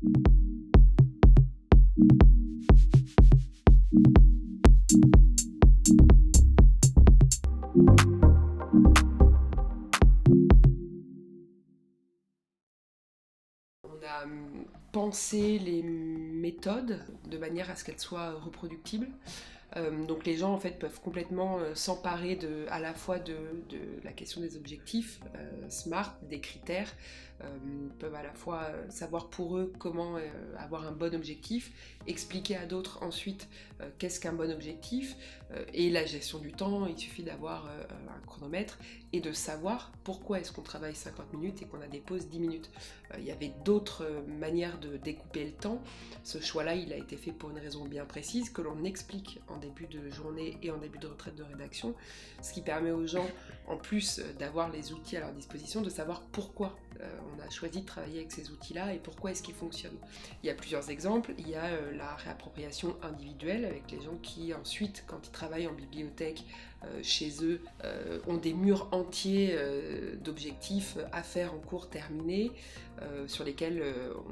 On a pensé les méthodes de manière à ce qu'elles soient reproductibles. Donc les gens en fait peuvent complètement s'emparer à la fois de la question des objectifs SMART, des critères, peuvent à la fois savoir pour eux comment avoir un bon objectif, expliquer à d'autres ensuite qu'est-ce qu'un bon objectif, et la gestion du temps. Il suffit d'avoir un chronomètre et de savoir pourquoi est-ce qu'on travaille 50 minutes et qu'on a des pauses 10 minutes. Il y avait d'autres manières de découper le temps. Ce choix-là, il a été fait pour une raison bien précise que l'on explique en début de journée et en début de retraite de rédaction, ce qui permet aux gens, en plus d'avoir les outils à leur disposition, de savoir pourquoi on a choisi de travailler avec ces outils-là et pourquoi est-ce qu'ils fonctionnent. Il y a plusieurs exemples. Il y a la réappropriation individuelle avec les gens qui ensuite, quand ils travaillent en bibliothèque, chez eux, ont des murs entiers d'objectifs à faire en cours terminé, sur lesquels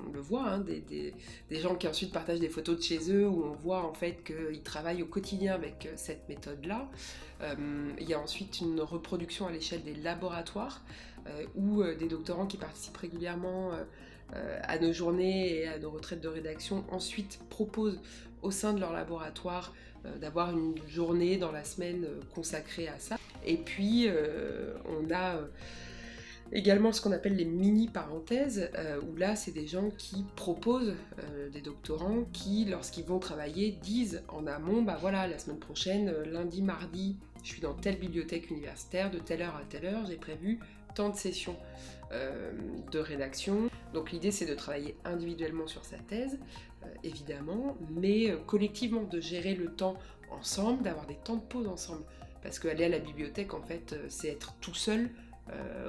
on le voit, hein, des gens qui ensuite partagent des photos de chez eux où on voit en fait qu'ils travaillent au quotidien avec cette méthode-là. Il y a ensuite une reproduction à l'échelle des laboratoires où des doctorants qui participent régulièrement à nos journées et à nos retraites de rédaction ensuite proposent au sein de leur laboratoire d'avoir une journée dans la semaine consacrée à ça. Et puis on a également ce qu'on appelle les mini-parenthèses, où là c'est des gens qui proposent, des doctorants qui, lorsqu'ils vont travailler, disent en amont, bah voilà, la semaine prochaine, lundi, mardi, je suis dans telle bibliothèque universitaire, de telle heure à telle heure, j'ai prévu tant de sessions de rédaction. Donc l'idée c'est de travailler individuellement sur sa thèse, évidemment, mais collectivement, de gérer le temps ensemble, d'avoir des temps de pause ensemble. Parce qu'aller à la bibliothèque, en fait, c'est être tout seul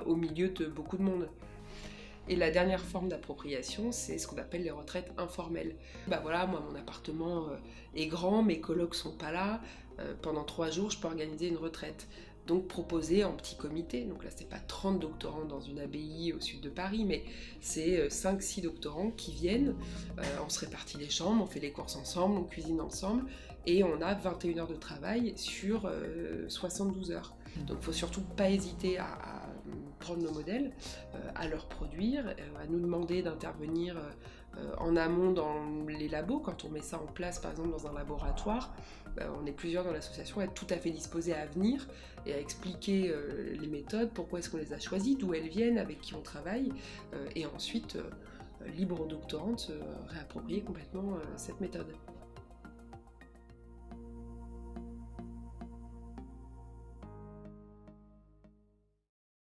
au milieu de beaucoup de monde. Et la dernière forme d'appropriation, c'est ce qu'on appelle les retraites informelles. Bah voilà, moi mon appartement est grand, mes colocs sont pas là, pendant 3 jours je peux organiser une retraite. Donc proposer en petit comité, donc là c'est pas 30 doctorants dans une abbaye au sud de Paris, mais c'est 5-6 doctorants qui viennent, on se répartit les chambres, on fait les courses ensemble, on cuisine ensemble, et on a 21 heures de travail sur 72 heures. Donc il ne faut surtout pas hésiter à prendre nos modèles, à leur produire, à nous demander d'intervenir en amont dans les labos. Quand on met ça en place, par exemple dans un laboratoire, on est plusieurs dans l'association à être tout à fait disposés à venir et à expliquer les méthodes, pourquoi est-ce qu'on les a choisies, d'où elles viennent, avec qui on travaille, et ensuite libre aux doctorants de se réapproprier complètement cette méthode.